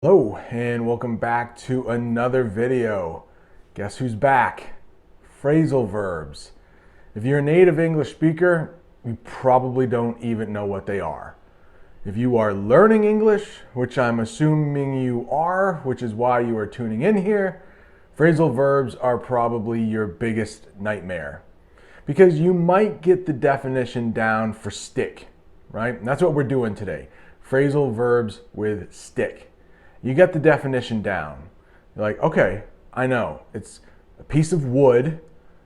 Hello and welcome back to another video. Guess who's back? Phrasal verbs. If you're a native English speaker, you probably don't even know what they are. If you are learning English, which I'm assuming you are, which is why you are tuning in here, phrasal verbs are probably your biggest nightmare. Because you might get the definition down for stick, right? And that's what we're doing today. Phrasal verbs with stick. You get the definition down. You're like, okay, I know. It's a piece of wood.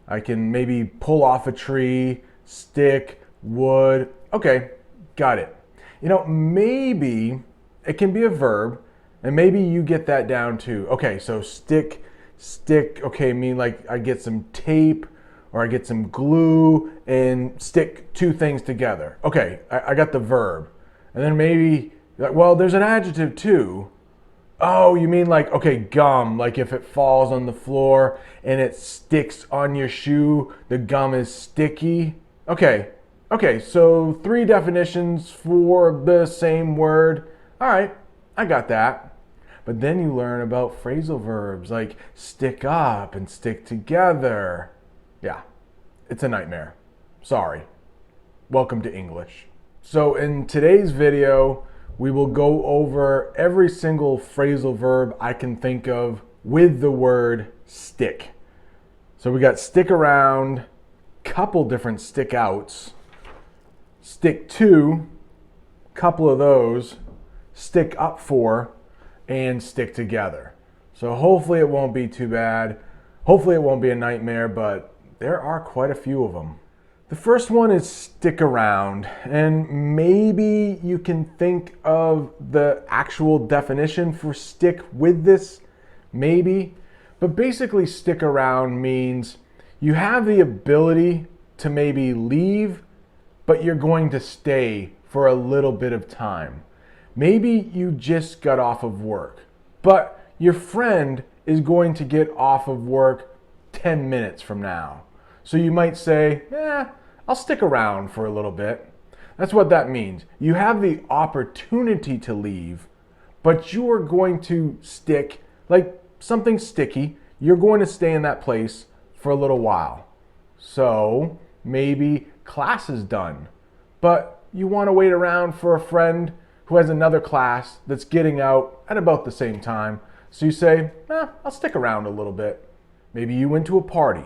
I can maybe pull off a tree, stick, wood. Okay, got it. Maybe it can be a verb, and maybe you get that down too. Okay, so stick, okay, mean like I get some tape or I get some glue and stick two things together. Okay, I got the verb. And then maybe, like, well, there's an adjective too. Oh, you mean like, okay, gum, like if it falls on the floor and it sticks on your shoe, the gum is sticky. Okay, so three definitions for the same word. All right, I got that. But then you learn about phrasal verbs like stick up and stick together. Yeah, it's a nightmare. Sorry. Welcome to English. So in today's video, we will go over every single phrasal verb I can think of with the word stick. So we got stick around, couple different stick outs, stick to, couple of those, stick up for, and stick together. So hopefully it won't be too bad. Hopefully it won't be a nightmare, but there are quite a few of them. The first one is stick around, and maybe you can think of the actual definition for stick with this, maybe. But basically stick around means you have the ability to maybe leave, but you're going to stay for a little bit of time. Maybe you just got off of work, but your friend is going to get off of work 10 minutes from now. So you might say, I'll stick around for a little bit. That's what that means. You have the opportunity to leave, but you are going to stick, like something sticky. You're going to stay in that place for a little while. So maybe class is done, but you want to wait around for a friend who has another class that's getting out at about the same time. So you say, I'll stick around a little bit. Maybe you went to a party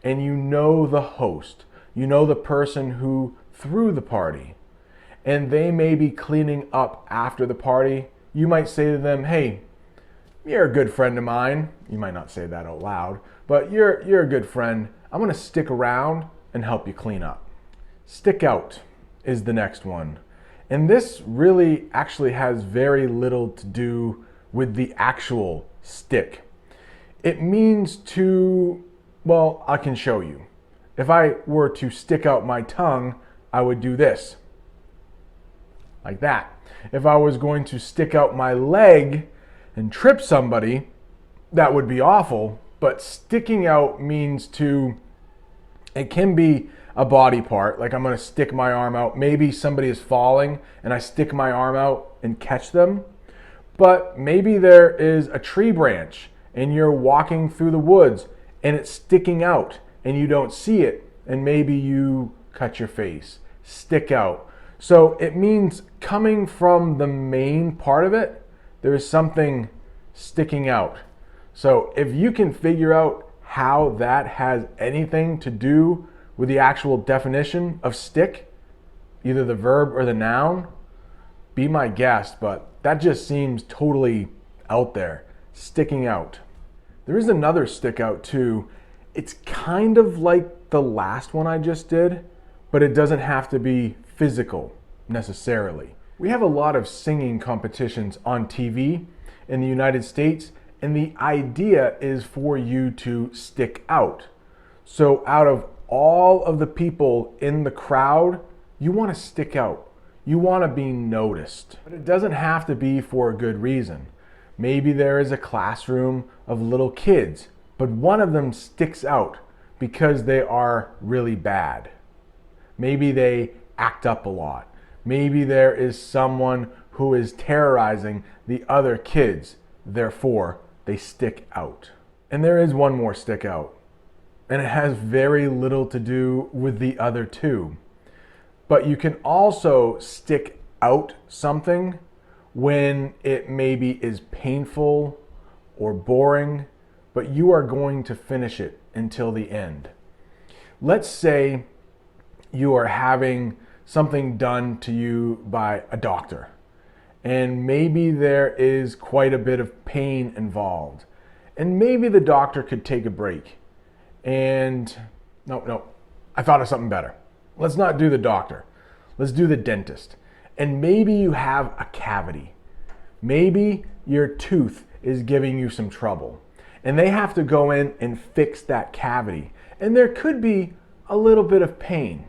and you know the host. You know the person who threw the party, and they may be cleaning up after the party. You might say to them, hey, you're a good friend of mine. You might not say that out loud, but you're a good friend. I'm going to stick around and help you clean up. Stick out is the next one. And this really actually has very little to do with the actual stick. It means to, well, I can show you. If I were to stick out my tongue, I would do this, like that. If I was going to stick out my leg and trip somebody, that would be awful. But sticking out means it can be a body part. Like I'm going to stick my arm out. Maybe somebody is falling and I stick my arm out and catch them. But maybe there is a tree branch and you're walking through the woods and it's sticking out and you don't see it, and maybe you cut your face. Stick out. So it means coming from the main part of it, there is something sticking out. So if you can figure out how that has anything to do with the actual definition of stick, either the verb or the noun, be my guest, but that just seems totally out there. Sticking out. There is another stick out too. It's kind of like the last one I just did, but it doesn't have to be physical necessarily. We have a lot of singing competitions on TV in the United States, and the idea is for you to stick out. So out of all of the people in the crowd, you want to stick out. You want to be noticed. But it doesn't have to be for a good reason. Maybe there is a classroom of little kids, but one of them sticks out because they are really bad. Maybe they act up a lot. Maybe there is someone who is terrorizing the other kids. Therefore, they stick out. And there is one more stick out, and it has very little to do with the other two. But you can also stick out something when it maybe is painful or boring, but you are going to finish it until the end. Let's say you are having something done to you by a doctor, and maybe there is quite a bit of pain involved, and maybe the doctor could take a break. And no, I thought of something better. Let's not do the doctor. Let's do the dentist. And maybe you have a cavity. Maybe your tooth is giving you some trouble, and they have to go in and fix that cavity. And there could be a little bit of pain.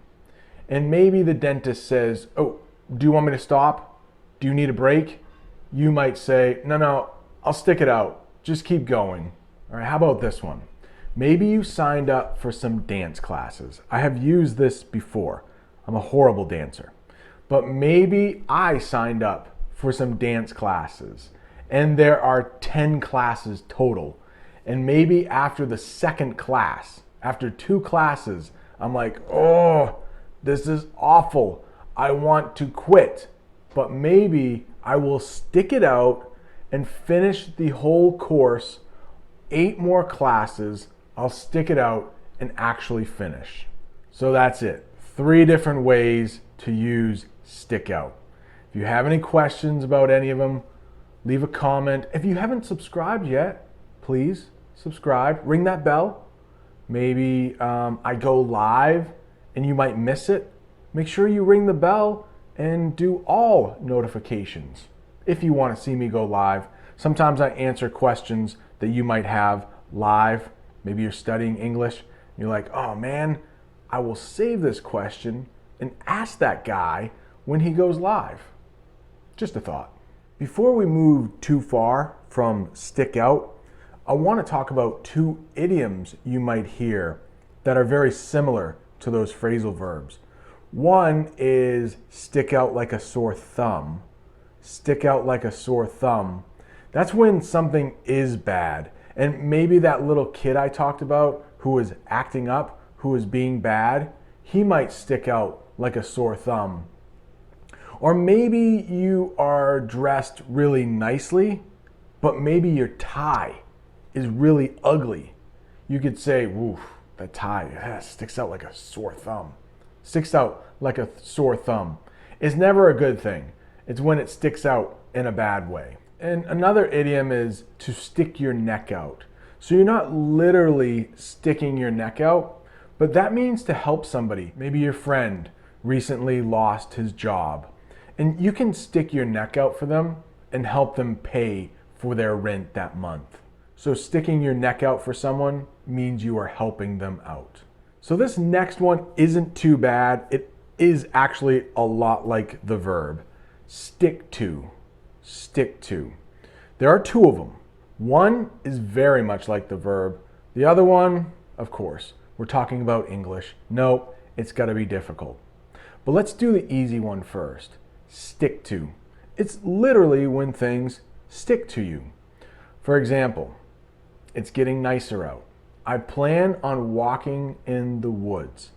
And maybe the dentist says, "Oh, do you want me to stop? Do you need a break?" You might say, No, I'll stick it out. Just keep going. All right, how about this one? Maybe you signed up for some dance classes. I have used this before. I'm a horrible dancer. But maybe I signed up for some dance classes, and there are 10 classes total. And maybe after the second class, after 2 classes, I'm like, oh, this is awful. I want to quit. But maybe I will stick it out and finish the whole course. 8 more classes, I'll stick it out and actually finish. So that's it. 3 different ways to use stick out. If you have any questions about any of them, leave a comment. If you haven't subscribed yet, please subscribe. Ring that bell. Maybe I go live and you might miss it. Make sure you ring the bell and do all notifications if you want to see me go live. Sometimes I answer questions that you might have live. Maybe you're studying English. You're like, oh man, I will save this question and ask that guy when he goes live. Just a thought. Before we move too far from stick out, I want to talk about 2 idioms you might hear that are very similar to those phrasal verbs. One is stick out like a sore thumb. Stick out like a sore thumb. That's when something is bad. And maybe that little kid I talked about who is acting up, who is being bad, he might stick out like a sore thumb. Or maybe you are dressed really nicely, but maybe your tie is really ugly. You could say, woof, that tie sticks out like a sore thumb. Sticks out like a sore thumb. It's never a good thing. It's when it sticks out in a bad way. And another idiom is to stick your neck out. So you're not literally sticking your neck out, but that means to help somebody. Maybe your friend recently lost his job, and you can stick your neck out for them and help them pay for their rent that month. So sticking your neck out for someone means you are helping them out. So this next one isn't too bad. It is actually a lot like the verb. Stick to. Stick to. There are 2 of them. One is very much like the verb. The other one, of course, we're talking about English. No, it's got to be difficult. But let's do the easy one first. Stick to. It's literally when things stick to you. For example, it's getting nicer out. I plan on walking in the woods.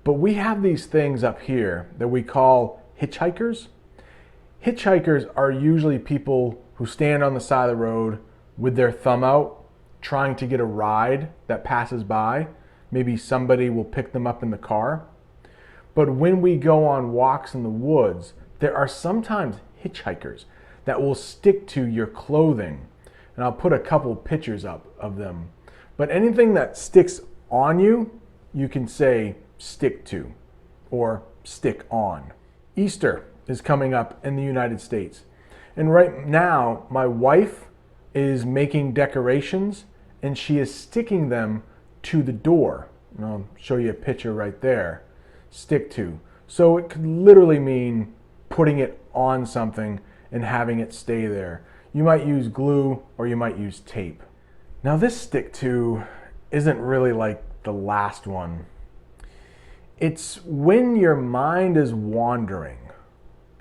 But we have these things up here that we call hitchhikers. Hitchhikers are usually people who stand on the side of the road with their thumb out, trying to get a ride that passes by. Maybe somebody will pick them up in the car. But when we go on walks in the woods, there are sometimes hitchhikers that will stick to your clothing. And I'll put a couple pictures up of them. But anything that sticks on you, you can say stick to or stick on. Easter is coming up in the United States. And right now, my wife is making decorations and she is sticking them to the door. And I'll show you a picture right there. Stick to. So it could literally mean putting it on something and having it stay there. You might use glue or you might use tape. Now this stick to isn't really like the last one. It's when your mind is wandering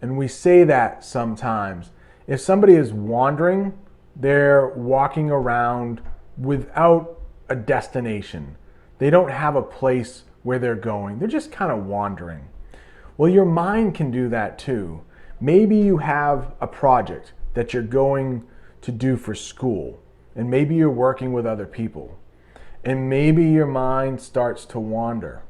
And we say that sometimes. If somebody is wandering, they're walking around without a destination. They don't have a place where they're going. They're just kind of wandering. Well, your mind can do that too. Maybe you have a project that you're going to do for school, and maybe you're working with other people, and maybe your mind starts to wander.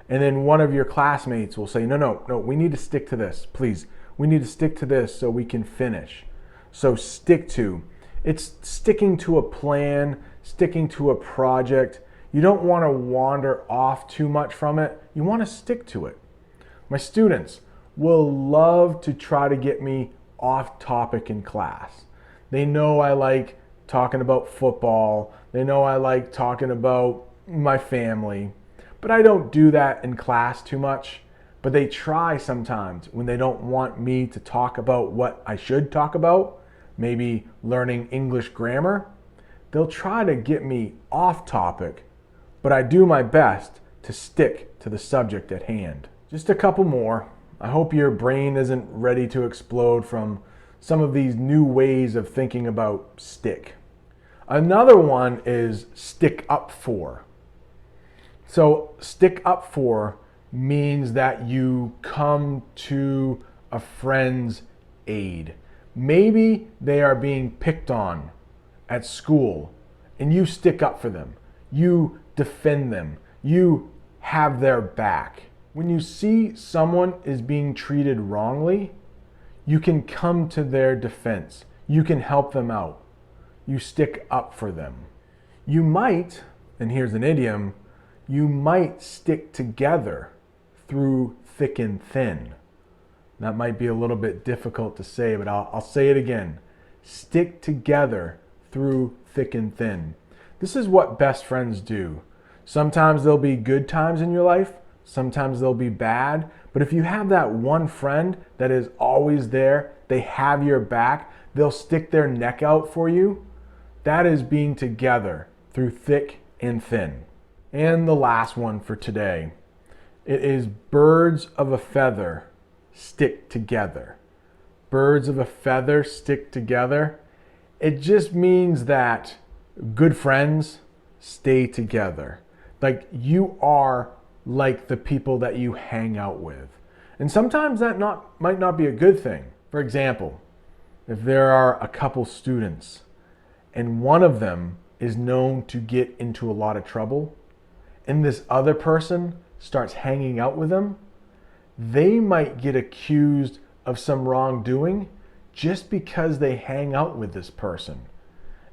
And then one of your classmates will say, no, we need to stick to this, please. We need to stick to this so we can finish. So stick to. It's sticking to a plan, sticking to a project. You don't want to wander off too much from it. You want to stick to it. My students will love to try to get me off topic in class. They know I like talking about football. They know I like talking about my family. But I don't do that in class too much. But they try sometimes when they don't want me to talk about what I should talk about, maybe learning English grammar. They'll try to get me off topic, but I do my best to stick to the subject at hand. Just a couple more. I hope your brain isn't ready to explode from some of these new ways of thinking about stick. Another one is stick up for. So stick up for means that you come to a friend's aid. Maybe they are being picked on at school and you stick up for them. You defend them. You have their back. When you see someone is being treated wrongly, you can come to their defense. You can help them out. You stick up for them. You might, and here's an idiom, you might stick together through thick and thin. That might be a little bit difficult to say, but I'll say it again. Stick together through thick and thin. This is what best friends do. Sometimes there'll be good times in your life, sometimes they'll be bad, but if you have that one friend that is always there, they have your back, they'll stick their neck out for you, that is being together through thick and thin. And the last one for today. It is birds of a feather stick together. Birds of a feather stick together. It just means that good friends stay together. Like you are like the people that you hang out with. And sometimes that might not be a good thing. For example, if there are a couple students and one of them is known to get into a lot of trouble and this other person starts hanging out with them, they might get accused of some wrongdoing just because they hang out with this person.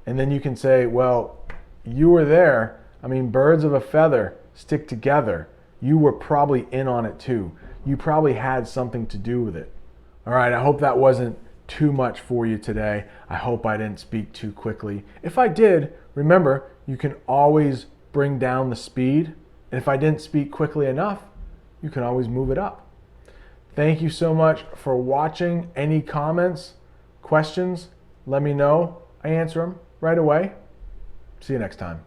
And then you can say, well, you were there. I mean, birds of a feather stick together. You were probably in on it too. You probably had something to do with it. All right, I hope that wasn't too much for you today. I hope I didn't speak too quickly. If I did, remember, you can always bring down the speed. And if I didn't speak quickly enough, you can always move it up. Thank you so much for watching. Any comments, questions, let me know. I answer them right away. See you next time.